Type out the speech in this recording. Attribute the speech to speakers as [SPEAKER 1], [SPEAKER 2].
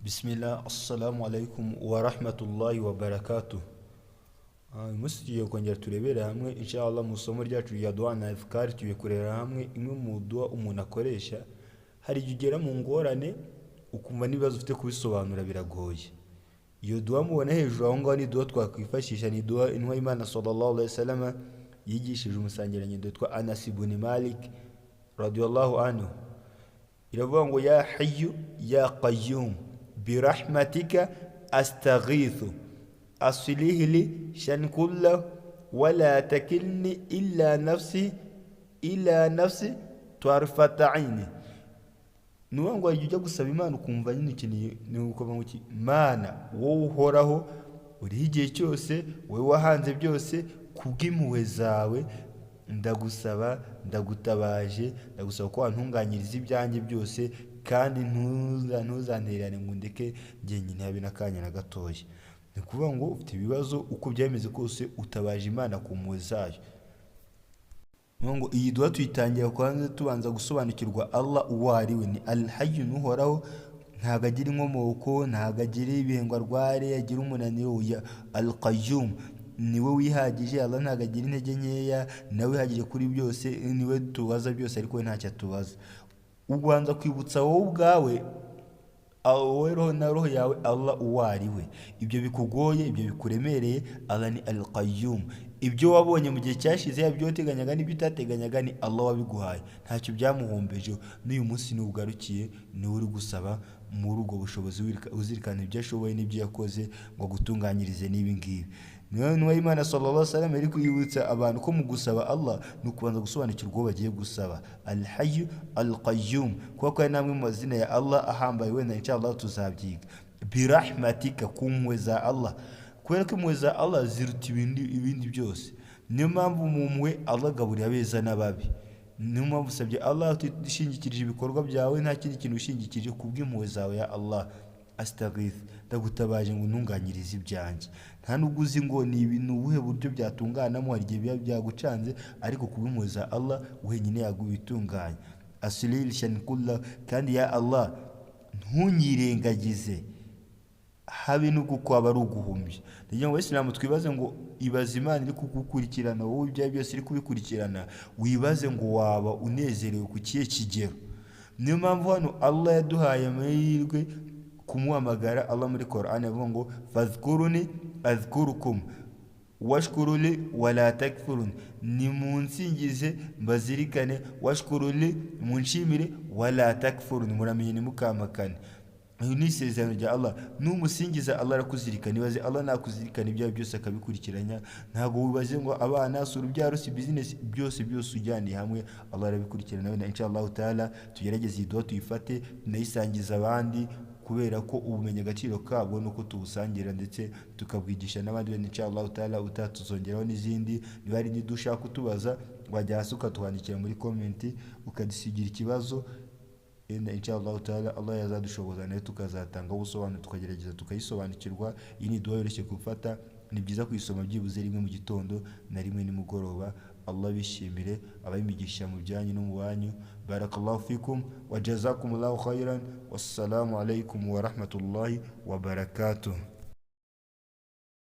[SPEAKER 1] Bismillah, assalamu alaikum wa rahmatullahi wa barakatuh. Umunsi tugiye kongera turebera hamwe inshallah mu isomo ryacu rya dua na ifkari, tugiye kureba hamwe imwe mu dua umuntu akoresha hari igihe ugera mu ngorane ukumva n'ibibazo ufite kubisobanura biragoye. Iyo dua mubona hejuru aho ngaho ni dua twakwifashisha, ni dua intumwa y'Imana sallallahu alaihi wasallam yigishije umusangirangendo witwa Anas ibn Malik radiyallahu anhu. Iravuga ngo ya hayyu ya qayyum birahmatika astaghithu aslih li shan kullahu wala takilni illa nafsi twarfata aini. Nuwa ngo ujya gusaba Imana ukumva nyine ikintu ni ukuvuga ngo Mana wowe uhoraho uri igihe cyose, wowe wahanze byose, kubw'impuhwe zawe ndagusaba, ndagutabaje, ndagusaba ko wantunganyiriza ibyanjye byose, kandi ntuzantererane ngo ndeke njyenyine habe n'akanya na gatoya. Ni ukuvuga ngo ufite ibibazo uko byameze kose utabaje Imana ku mpuhwe zayo. Ngo iyi dua tuyitangira kwanza tubanza gusobanukirwa Allah uwo ari we. Ni al-hayyu, n'uhoraho, ntago agira inkomoko, ntago agira ibihengwa rware, agira umunaniro. Ya al-qayyum, niwe wihagije. Allah ntago agira intege nkeya, nawe wihagije kuri byose, niwe tubaza byose ariko we ntacyo atubaza. Ubanza kwibutsa wowe ubwawe, wowe roho na roho yawe, Allah uwo ari we. Ibyo bikugoye, ibyo bikuremereye, Allah ni al-qayyum. Ibyo wabonye mu gihe cyashize, ibyo wateganyaga n'ibyo utateganyaga, ni Allah wabiguhaye, ntacyo byamuhombeje. N'uyu munsi ni ugarukiye, ni uri gusaba muri ubwo bushobozi, uzirikana ibyo ashoboye n'ibyo yakoze ngo gutunganyirize n'ibi ngibi. Niyo Imana sallallahu alaihi wasallam iri kwibutsa abantu ko mu gusaba Allah ni ukubanza gusobanukirwa uwo bagiye gusaba. Al-hayyu al-qayyum, kuko ari namwe mu mazina ya Allah ahambaye, wenda inshallah tuzabyiga. Birahmatika, ku mpuhwe za Allah, kubera ko impuhwe za Allah ziruta ibindi byose. Niyo mpamvu mu mpuhwe Allah agaburira abeza n'ababi. Niyo mpamvu usabye Allah ushingikirije ibikorwa byawe, nta kindi kintu ushingikirije, kubw'impuhwe zawe ya Allah. Astaghith, ndagutabaje ngo ntunganyirize ibyanjye. Nta nubwo uzi ngo ni ibintu ubuhe buryo byatunganamo, hari igihe biba byagucanze, ariko kubw'impuhwe za Allah wenyine yagubitunganya. Aslih li shan kullahu, kandi ya Allah ntunyirengagize habe n'ubwo kwaba ari uguhumbya. Ndagira ngo Abayisilamu twibaze ngo ibaze Imana iri kugukurikirana, wowe ibyawe byose iri kubikurikirana, wibaze ngo waba unezerewe ku kihe kigero. Niyo mpamvu hano Allah yaduhaye amahirwe kumuhamagara. Allah muri Qur'an avuga ngo fadhkuruni adhkurukum washkuruli wala takfurun, ni munsingize mbazirikane, washkuruli munshimire, wala takfurun muramenye ntimukamakane. Uyu ni isezerano rya Allah. Numusingiza Allah arakuzirikana. Ibaze Allah nakuzirikana ibyawe byose akabikurikiranya. Ntago wibaze ngo abana, si urubyaro, si business, byose ujyaniye hamwe Allah arabikurikirana. Na inshallah taala tugerageze iyi dua tuyifate, tunayisangiza abandi, kubera ko ubumenyi agaciro kabwo nuko tubusangira ndetse tukabwigisha n'abandi. Inshallah taala utatuzongeraho n'izindi. Niba hari nidushaka kutubaza, wajya hasi ukatuhandikira muri comment ukadusigira ikibazo. Inshallah taala Allah yazadushoboza nayo tukazatanga ubusobanuro, tukagerageza tukayisobanukirwa. Iyi ni dua yoroshye gufata, ni byiza kuyisoma byibuze rimwe mu gitondo na rimwe nimugoroba. Allah bishimire, abayimigisha mu byanyu no mu banyu. Barakallahu fikum wa jazakumullahu khairan. Wassalamu alaikum wa rahmatullahi wa barakatuh.